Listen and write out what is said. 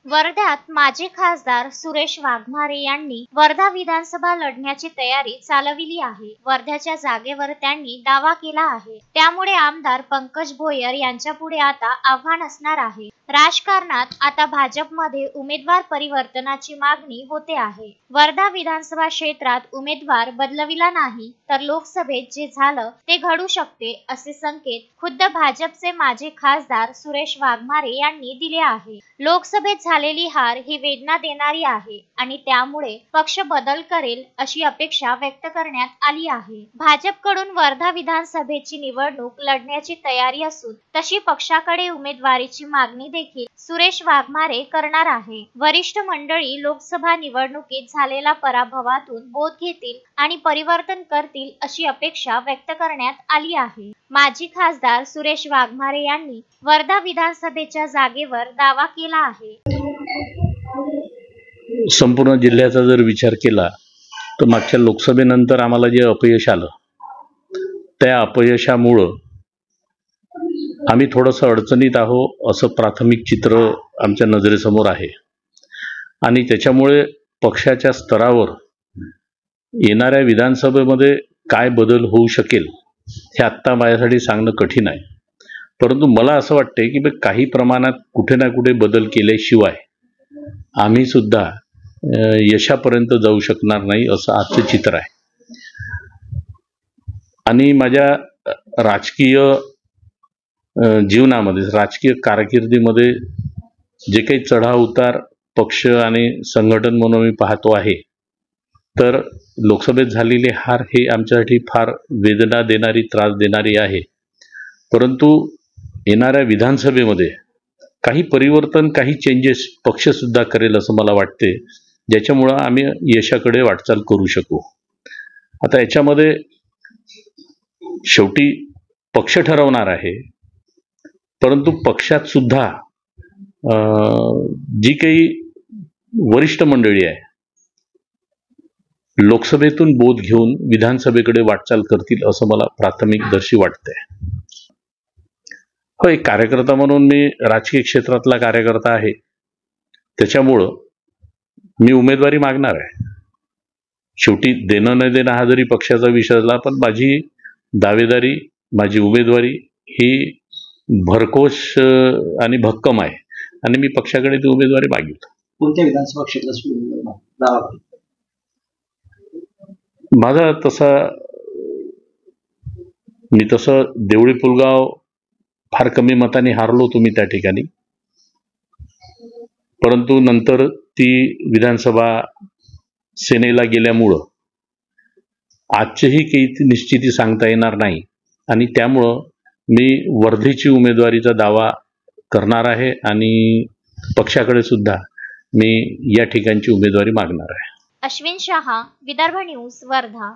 वर्ध्यात माजी खासदार सुरेश वाघमारे यांनी वर्धा विधानसभा लढण्याची तयारी चालविली आहे। वर्ध्याच्या जागेवर त्यांनी दावा केला आहे। त्यामुळे आमदार पंकज भोयर यांच्यापुढे आता आव्हान असणार आहे। राजकारणात आता भाजपमध्ये उमेदवार परिवर्तनाची मागणी होते आहे। वर्धा विधानसभा क्षेत्रात उमेदवार बदलविला नाही तर लोकसभेत जे झालं ते घडू शकते असे संकेत खुद्द भाजपचे माजी खासदार सुरेश वाघमारे यांनी दिले आहे। लोकसभेत झालेली हार ही वेदना देणारी आहे आणि त्यामुळे पक्ष बदल करेल अशी अपेक्षा व्यक्त करण्यात आली आहे। भाजपकडून वर्धा विधानसभेची निवडणूक लढण्याची तयारी असून तशी पक्षाकडे उमेदवारीची मागणी देखील सुरेश वाघमारे करणार आहे। वरिष्ठ मंडळी लोकसभा निवडणुकीत झालेल्या पराभवातून बोध घेतील आणि परिवर्तन करतील अशी अपेक्षा व्यक्त करण्यात आली आहे। माजी खासदार सुरेश वाघमारे यांनी वर्धा विधानसभेच्या जागेवर दावा केला आहे। संपूर्ण जिल्ह्याचा जर विचार केला तर मागच्या लोकसभेनंतर आम्हाला जे अपयश आलं त्या अपयशामुळे आम्ही थोडंसं अडचणीत आहोत असं प्राथमिक चित्र आमच्या नजरेसमोर आहे आणि त्याच्यामुळे पक्षाच्या स्तरावर येणाऱ्या विधानसभेमध्ये काय बदल होऊ शकेल हे आत्ता माझ्यासाठी सांगणं कठीण आहे। परंतु मला असं वाटते की काही प्रमाणात कुठे ना कुठे बदल केल्याशिवाय आम्ही सुद्धा यशापर्यंत जाऊ शकणार नाही असं आजचं चित्र आहे। आणि माझ्या राजकीय जीवनामध्ये राजकीय कारकिर्दीमध्ये जे काही चढाव उतार पक्ष आणि संघटन म्हणून मी पाहतो आहे तर लोकसभेत झालेली हार हे आमच्यासाठी फार वेदना देणारी त्रास देणारी आहे। परंतु येणाऱ्या विधानसभेमध्ये काही परिवर्तन काही चेंजेस पक्ष सुद्धा करेल असं मला वाटते ज्याच्यामुळे आम्ही यशाकडे वाटचाल करू शकू। आता याच्यामध्ये शेवटी पक्ष ठरवणार आहे परंतु पक्षात सुद्धा जी काही वरिष्ठ मंडळी आहे लोकसभेतून बोध घेऊन विधानसभेकडे वाटचाल करतील असं मला प्राथमिकदर्शी वाटतंय। हो, एक कार्यकर्ता म्हणून मी राजकीय क्षेत्रातला कार्यकर्ता आहे त्याच्यामुळं मी उमेदवारी मागणार आहे। शेवटी देणं न देणं हा जरी पक्षाचा विषय असला पण माझी दावेदारी माझी उमेदवारी ही भरकोश आणि भक्कम आहे आणि मी पक्षाकडे ती उमेदवारी मागेल। कोणत्या विधानसभा क्षेत्रात माझा मी तसं देवळी पुलगाव फार कमी मताने हारलो होतो मी त्या ठिकाणी, परंतु नंतर ती विधानसभा सेनेला गेल्यामुळं आजचीही काही निश्चिती सांगता येणार नाही आणि त्यामुळं मी वर्धेची उमेदवारीचा दावा करणार आहे आणि पक्षाकडे सुद्धा मी या ठिकाणची उमेदवारी मागणार आहे। अश्विन शहा, विदर्भ न्यूज, वर्धा।